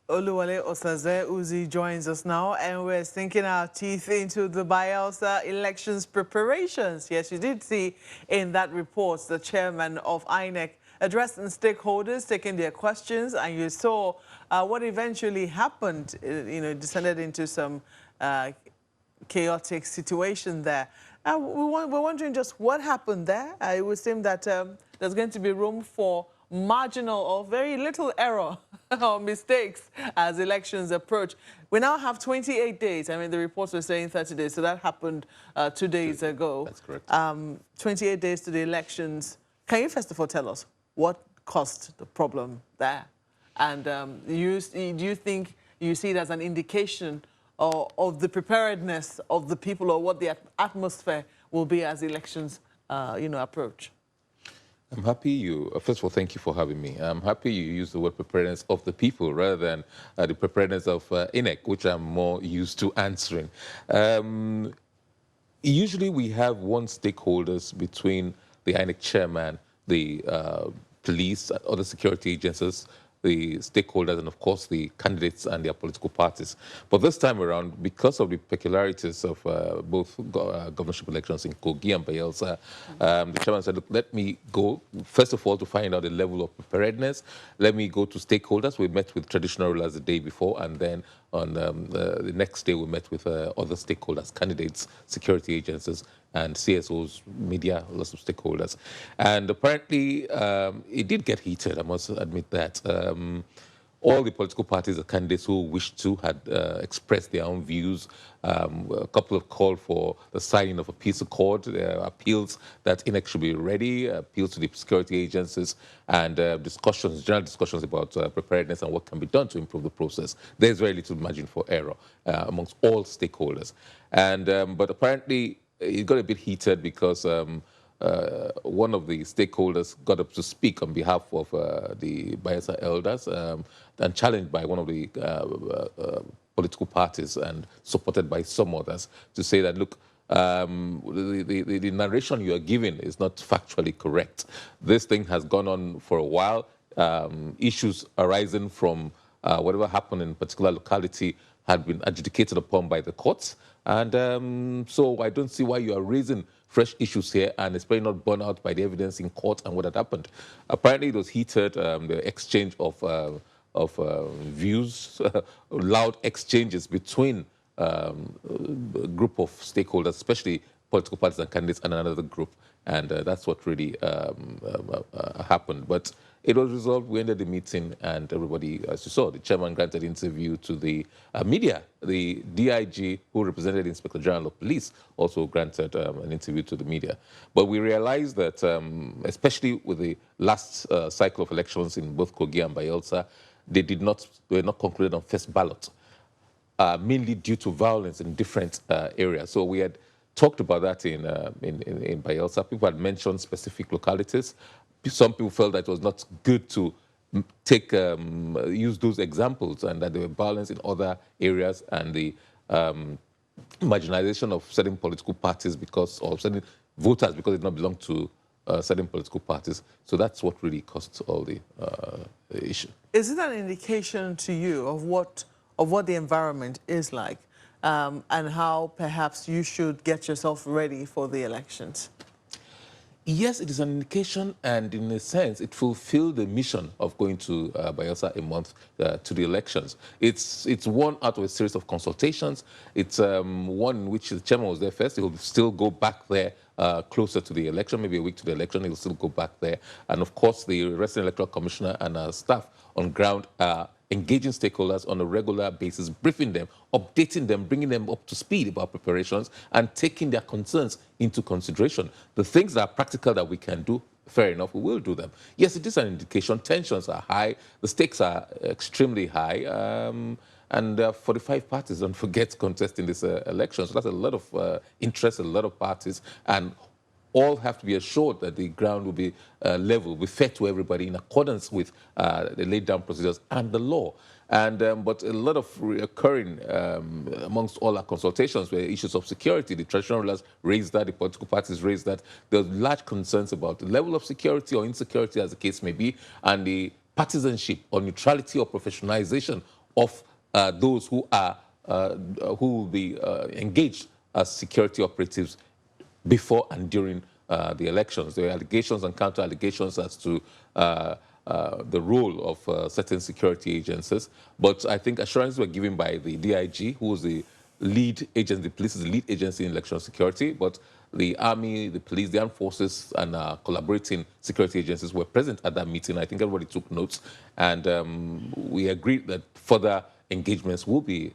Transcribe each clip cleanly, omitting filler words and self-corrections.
Oluwale Osaze Uzi joins us now, and we're sinking our teeth into the Bayelsa elections preparations. Yes, you did see in that report the chairman of INEC addressing stakeholders, taking their questions, and you saw what eventually happened, descended into some chaotic situation there. We're wondering just what happened there. It would seem that there's going to be room for marginal or very little error or mistakes as elections approach. We now have 28 days. I mean, the reports were saying 30 days, so that happened 2 days ago. That's correct. 28 days to the elections. Can you first of all tell us what caused the problem there? And do you think you see it as an indication of the preparedness of the people, or what the atmosphere will be as elections, approach? I'm happy you, first of all, thank you for having me. I'm happy you use the word preparedness of the people rather than the preparedness of INEC, which I'm more used to answering. Usually we have one stakeholders between the INEC chairman, the police, other security agencies, the stakeholders, and of course the candidates and their political parties. But this time around, because of the peculiarities of both governorship elections in Kogi and Bayelsa, the chairman said, look, let me go, first of all, to find out the level of preparedness. Let me go to stakeholders. We met with traditional rulers the day before, and then on the next day we met with other stakeholders, candidates, security agencies, and CSOs, media, lots of stakeholders. And apparently, it did get heated, I must admit that. All the political parties and candidates who wished to had expressed their own views. A couple of called for the signing of a peace accord, appeals that INEC should be ready, appeals to the security agencies, and discussions, general discussions about preparedness and what can be done to improve the process. There's very little margin for error amongst all stakeholders. And but apparently, it got a bit heated because one of the stakeholders got up to speak on behalf of the Bayelsa elders and challenged by one of the political parties and supported by some others to say that, look, the narration you are giving is not factually correct. This thing has gone on for a while. Issues arising from whatever happened in a particular locality had been adjudicated upon by the courts. And so I don't see why you are raising fresh issues here, and it's probably not borne out by the evidence in court and what had happened. Apparently, it was heated, the exchange of views, loud exchanges between a group of stakeholders, especially political parties and candidates, and another group. And that's what really happened. But it was resolved. We ended the meeting, and everybody, as you saw, the chairman granted interview to the media. The DIG, who represented the Inspector General of Police, also granted an interview to the media. But we realized that, especially with the last cycle of elections in both Kogi and Bayelsa, they were not concluded on first ballot, mainly due to violence in different areas. So we had talked about that in Bayelsa. People had mentioned specific localities. Some people felt that it was not good to use those examples, and that there were violence in other areas, and the marginalization of certain political parties or certain voters because they did not belong to certain political parties. So that's what really caused all the issue. Is it an indication to you of what the environment is like, and how perhaps you should get yourself ready for the elections? Yes, it is an indication, and in a sense, it fulfilled the mission of going to Bayelsa a month to the elections. It's one out of a series of consultations. It's one in which the chairman was there first. He will still go back there closer to the election, maybe a week to the election. He will still go back there. And of course, the resident electoral commissioner and our staff on ground are engaging stakeholders on a regular basis, briefing them, updating them, bringing them up to speed about preparations, and taking their concerns into consideration. The things that are practical that we can do, fair enough, we will do them. Yes, it is an indication. Tensions are high. The stakes are extremely high. And 45 parties, don't forget, contesting this election. So that's a lot of interest, a lot of parties, and all have to be assured that the ground will be level, will be fair to everybody in accordance with the laid down procedures and the law. And but a lot of recurring amongst all our consultations were issues of security. The traditional rulers raised that, the political parties raised that. There was large concerns about the level of security or insecurity, as the case may be, and the partisanship or neutrality or professionalization of those who will be engaged as security operatives before and during the elections. There are allegations and counter-allegations as to the role of certain security agencies, but I think assurances were given by the DIG, who was the lead agency. The police is the lead agency in election security, but the army, the police, the armed forces, and collaborating security agencies were present at that meeting. I think everybody took notes, and we agreed that further engagements will be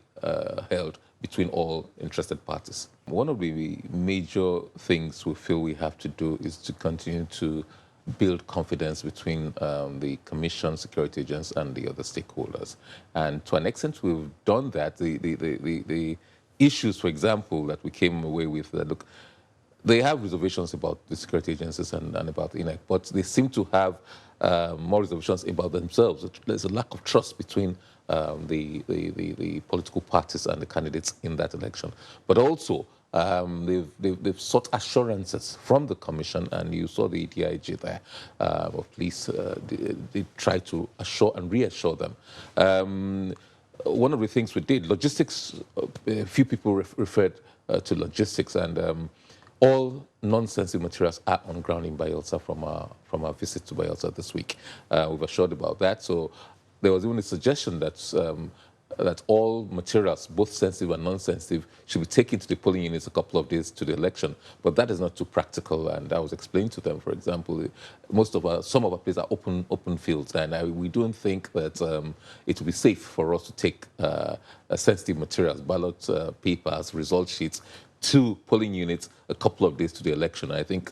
held between all interested parties. One of the major things we feel we have to do is to continue to build confidence between the Commission, security agents, and the other stakeholders. And to an extent, we've done that. The issues, for example, that we came away with, that look, they have reservations about the security agencies and about the INEC, but they seem to have more reservations about themselves. There's a lack of trust between the political parties and the candidates in that election. But also, they've sought assurances from the Commission, and you saw the DIG there of police. They try to assure and reassure them. One of the things we did, logistics, a few people referred to logistics, and all non-sensitive materials are on ground in Bayelsa from our visit to Bayelsa this week. We've assured about that. So there was even a suggestion that that all materials, both sensitive and non-sensitive, should be taken to the polling units a couple of days to the election. But that is not too practical, and I was explaining to them, for example, some of our places are open fields, and we don't think that it will be safe for us to take sensitive materials, ballot papers, result sheets, to polling units a couple of days to the election. I think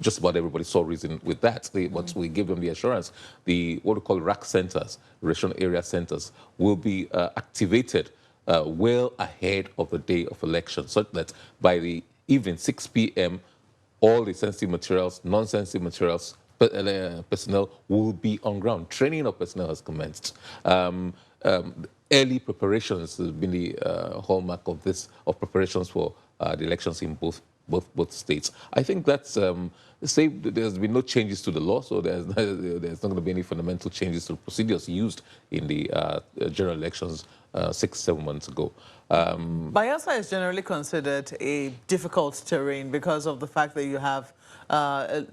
just about everybody saw reason with that. Once we give them the assurance, what we call RAC centers, regional area centers, will be activated well ahead of the day of election, such that by the evening, 6 p.m., all the sensitive materials, non-sensitive materials, personnel will be on ground. Training of personnel has commenced. Early preparations has been the hallmark of preparations for the elections in both states. I think that's there's been no changes to the law, so there's not going to be any fundamental changes to the procedures used in the general elections 6-7 months ago. Bayelsa is generally considered a difficult terrain because of the fact that you have a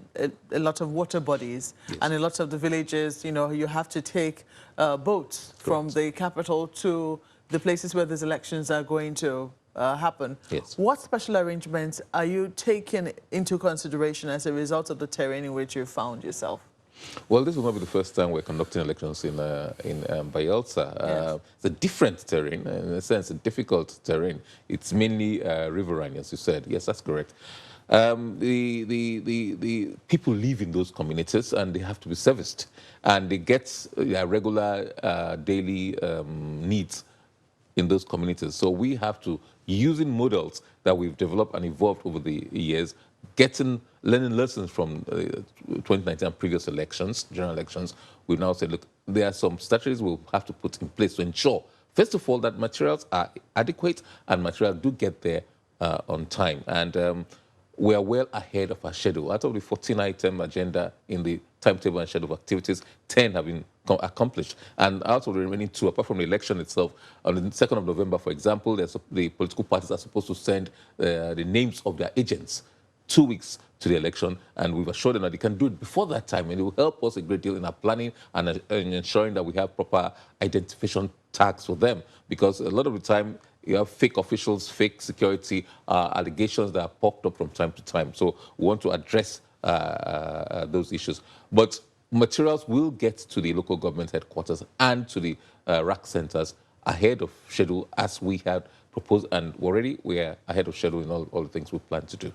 lot of water bodies, yes, and a lot of the villages, you have to take boats from the capital to the places where these elections are going to happen. Yes. What special arrangements are you taking into consideration as a result of the terrain in which you found yourself? Well, this will not be the first time we're conducting elections in Bayelsa. Yes. It's a different terrain, in a sense, a difficult terrain. It's mainly riverine, as you said. Yes, that's correct. The people live in those communities, and they have to be serviced, and they get regular daily needs in those communities. So we have to, using models that we've developed and evolved over the years, learning lessons from 2019 and previous elections, general elections, we've now said, look, there are some strategies we'll have to put in place to ensure, first of all, that materials are adequate and materials do get there on time. And we are well ahead of our schedule. Out of the 14-item agenda in the timetable and schedule of activities, 10 have been accomplished. And out of the remaining 2, apart from the election itself, on the 2nd of November, for example, the political parties are supposed to send the names of their agents 2 weeks to the election, and we've assured them that they can do it before that time, and it will help us a great deal in our planning and ensuring that we have proper identification tags for them, because a lot of the time you have fake officials, fake security allegations that are popped up from time to time. So we want to address those issues. But materials will get to the local government headquarters and to the RAC centers ahead of schedule, as we had proposed, and already we are ahead of schedule in all the things we plan to do.